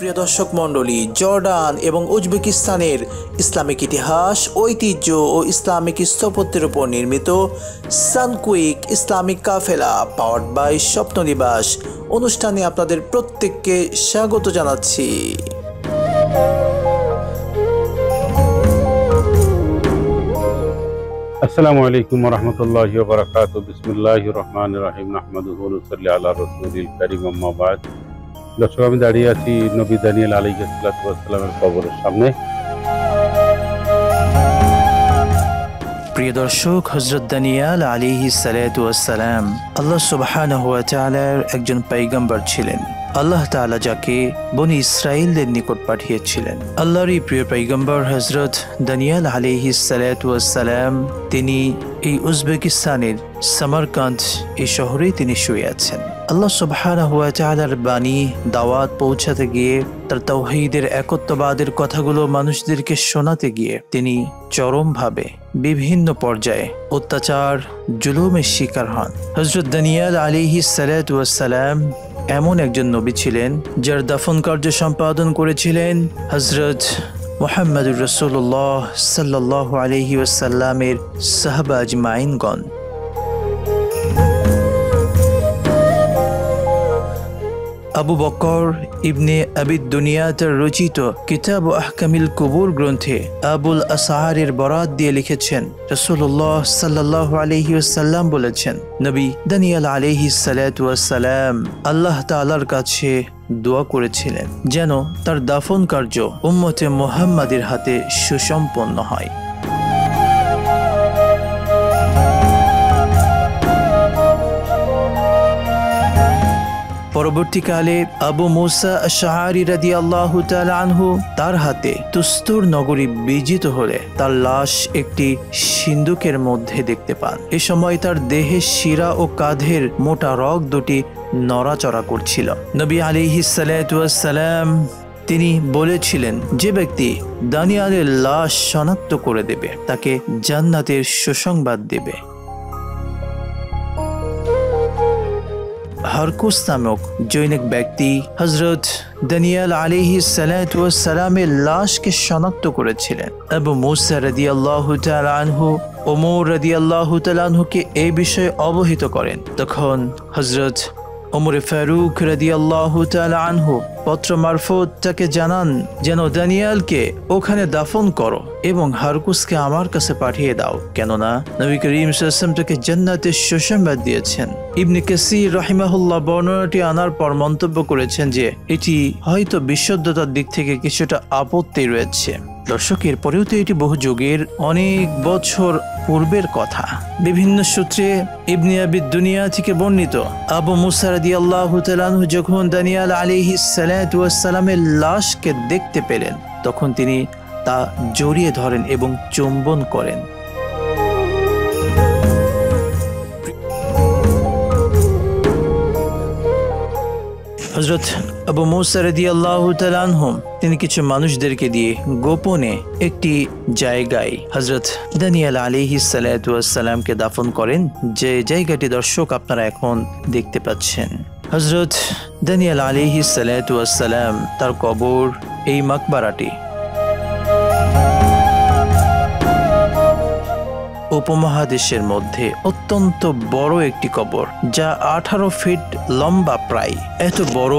প্রিয় দর্শক মণ্ডলী, জর্ডান এবং উজবেকিস্তানের ইসলামিক ইতিহাস, ঐতিহ্য ও ইসলামিক স্থাপত্যের উপর নির্মিত সানকুইক ইসলামিক কাফেলা পাওয়ার্ড বাই স্বপ্ননিবাস অনুষ্ঠানে আপনাদের প্রত্যেককে স্বাগত জানাচ্ছি। আসসালামু আলাইকুম ওয়া রাহমাতুল্লাহি ওয়া বারাকাতুহু। বিসমিল্লাহির রহমানির রহিম। নাহমাদুহু ওয়া নুসাল্লি আলা রাসূলিল কারীম, আম্মা বা'দ। দর্শক, আমি দাঁড়িয়ে আছি নবী দানিয়েল আলাইহিস সালাতু ওয়াস সালামের কবরের সামনে। প্রিয় দর্শক, হযরত দানিয়েল আলাইহিস সালাতু ওয়াস সালাম আল্লাহ সুবহানাহু ওয়া তাআলার একজন পয়গম্বর ছিলেন। আল্লাহ তাআলা যাকে বনি ইসরাইলদের নিকট পাঠিয়েছিলেন। আল্লাহর এই প্রিয় পয়গম্বর হযরত দানিয়েল আলাইহিস সালাতু ওয়াস সালাম তিনি এই উজবেকিস্তানের সামারকান্দ এই শহরেই তিনি শুয়ে আছেন। আল্লাহ সুবহানাহু ওয়া তাআলার বাণী দাওয়াত পৌঁছাতে গিয়ে, তার তাওহীদের একত্ববাদের কথাগুলো মানুষদেরকে শোনাতে গিয়ে তিনি চরমভাবে বিভিন্ন পর্যায়ে অত্যাচার জুলুমের শিকার হন। হযরত দানিয়েল আলাইহিস সালাতু ওয়াস সালাম এমন একজন নবী ছিলেন যার দাফন কার্য সম্পাদন করেছিলেন হযরত মুহাম্মদুর রাসূলুল্লাহ সাল্লাল্লাহু আলাইহি ওয়াসাল্লামের সাহাবা আজমাইনগণ। আবু বকর ইবনে আবিদ দুনিয়াতে রচিত কিতাব আহকামিল কুবুর গ্রন্থে আবুল আসহারের বরাত দিয়ে লিখেছেন, রাসূলুল্লাহ সাল্লাল্লাহু আলাইহি ওয়াসাল্লাম বলেছেন, নবী দানিয়েল আলাইহিস সালাতু ওয়াস সালাম আল্লাহ তাআলার কাছে দোয়া করেছিলেন যেন তার দাফন কার্য উম্মতে মুহাম্মাদের হাতে সুসম্পন্ন হয়। পরবর্তীকালে আবু মুসা আশআরী রাদিয়াল্লাহু তাআলা আনহু তার হাতে তুস্তুর নগরী বিজিত হলে তার লাশ একটি সিন্দুকের মধ্যে দেখতে পান। এ সময় তার দেহের শিরা ও কাঁধের মোটা রগ দুটি নড়াচড়া করছিল। নবী আলাইহিস সালাতু ওয়াস সালাম তিনি বলেছিলেন, যে ব্যক্তি দানিয়েলের লাশ শনাক্ত করে দেবে তাকে জান্নাতের সুসংবাদ দেবে। হারকুস নামক জৈনিক ব্যক্তি হযরত দানিয়েল আলাইহিস সালাতু ওয়াস সালামের লাশকে শনাক্ত করেছিলেন। আবু মুসা রাদিয়াল্লাহু তাআলা আনহু ওমর রাদিয়াল্লাহু তাআলা আনহুকে এই বিষয়ে অবহিত করেন। তখন হযরত ওমর ফারুক রাদিয়াল্লাহু তাআলা আনহু পত্র মারফত তাকে জানান যেন দানিয়েলকে ওখানে দাফন করো এবং হারকুসকে আমার কাছে পাঠিয়ে দাও, কেননা নবী করিম সাল্লাল্লাহু আলাইহি ওয়াসাল্লাম তাকে জান্নাতের সুসংবাদ দিয়েছেন। ইবনে কাসির রাহিমাহুল্লাহ বর্ণনাটি আনার পর মন্তব্য করেছেন যে এটি হয়তো বিশুদ্ধতার দিক থেকে কিছুটা আপত্তি রয়েছে। দর্শক, এরপরেও তো এটি বহু যুগের অনেক বছর পূর্বের কথা। বিভিন্ন সূত্রে ইবনে আবিদ দুনিয়া থেকে বর্ণিত আবু মুসা রাদিয়াল্লাহু তাআলা আনহু যখন দানিয়েল আলাইহিস সালাতু ওয়াস সালামের লাশকে দেখতে পেলেন তখন তিনি তা জড়িয়ে ধরেন এবং চুম্বন করেন। হযরত আবু মুসা রাদিয়াল্লাহু তাআলা আনহু তিনি কিছু মানুষদেরকে দিয়ে গোপনে একটি জায়গায় হযরত দানিয়েল আলাইহিস সালাতু ওয়াস সালামকে দাফন করেন, যে জায়গাটি দর্শক আপনারা এখন দেখতে পাচ্ছেন। হযরত দানিয়েল আলাইহিস সালাতু ওয়াস সালাম তার কবর এই মাকবারাটি উপমহাদেশের মধ্যে অত্যন্ত বড় একটি কবর, যা 18 ফিট লম্বা। প্রায় এত বড়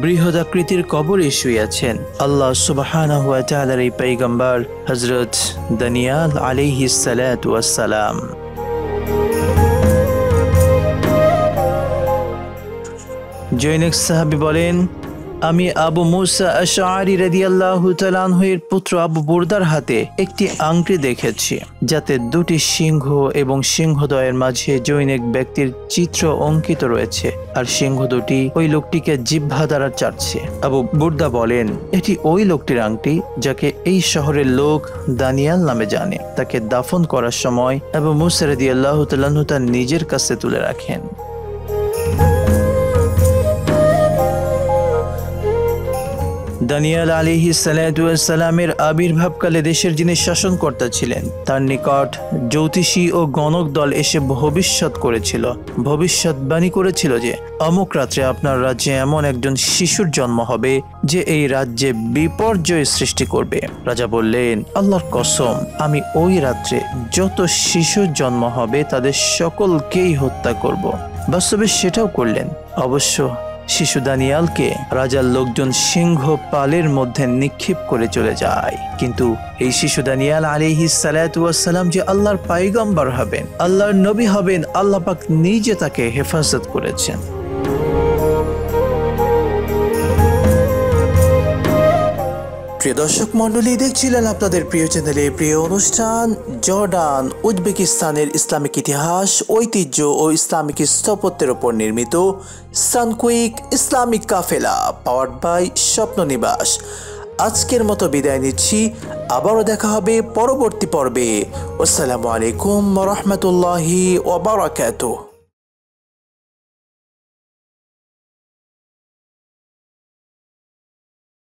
বৃহদাকৃতির কবরে শুয়ে আছেন আল্লাহ সুবহানাহু ওয়া তাআলার এই পয়গম্বর হযরত দানিয়েল আলাইহিস সালাতু ওয়াস সালাম। জৈনিক সাহাবী বলেন, আমি আবু মুসা আশআরী রাদিয়াল্লাহু তাআলা আনহুর পুত্র আবু বুরদার হাতে একটি আংটি দেখেছি যাতে দুটি সিংহ এবং সিংহদ্বয়ের মাঝে জৈনিক ব্যক্তির চিত্র অঙ্কিত রয়েছে, আর সিংহ দুটি ওই লোকটিকে জিহ্বা দ্বারা চাটছে। আবু বুরদা বলেন, এটি ওই লোকটির আংটি যাকে এই শহরের লোক দানিয়েল নামে জানে। তাকে দাফন করার সময় আবু মুসা রাদিয়াল্লাহু তাআলা আনহু তার নিজের কাছে তুলে রাখেন। দানিয়েল আলাইহিস সালামের আবির্ভাবকালে দেশের যিনি শাসনকর্তা ছিলেন তার নিকট জ্যোতিষী ও গণক দল এসে ভবিষ্যৎবাণী করেছিল যে অমুক রাত্রে আপনার রাজ্যে এমন একজন শিশুর জন্ম হবে যে এই রাজ্যে বিপর্যয় সৃষ্টি করবে। রাজা বললেন, আল্লাহর কসম, আমি ওই রাত্রে যত শিশুর জন্ম হবে তাদের সকলকেই হত্যা করব। বাস্তবে সেটাও করলেন। অবশ্য শিশু দানিয়ালকে রাজার লোকজন সিংহ পালের মধ্যে নিক্ষেপ করে চলে যায়। কিন্তু এই শিশু দানিয়াল আলাইহিস সালাম যে আল্লাহর পয়গম্বর হবেন, আল্লাহর নবী হবেন, আল্লাহ পাক নিজে তাকে হেফাজত করেছেন। প্রিয় দর্শক মন্ডলী, দেখছিলেন আপনাদের প্রিয় চ্যানেলে প্রিয় অনুষ্ঠান জর্ডান উজবেকিস্তানের ইসলামিক ইতিহাস, ঐতিহ্য ও ইসলামিক স্থাপত্যের উপর নির্মিত সানকুইক ইসলামিক কাফেলা পাওয়ার্ড বাই স্বপ্ন নিবাস। আজকের মতো বিদায় নিচ্ছি, আবারও দেখা হবে পরবর্তী পর্বে। আসসালামু আলাইকুম ওয়া রাহমাতুল্লাহি ওয়া বারাকাতুহু।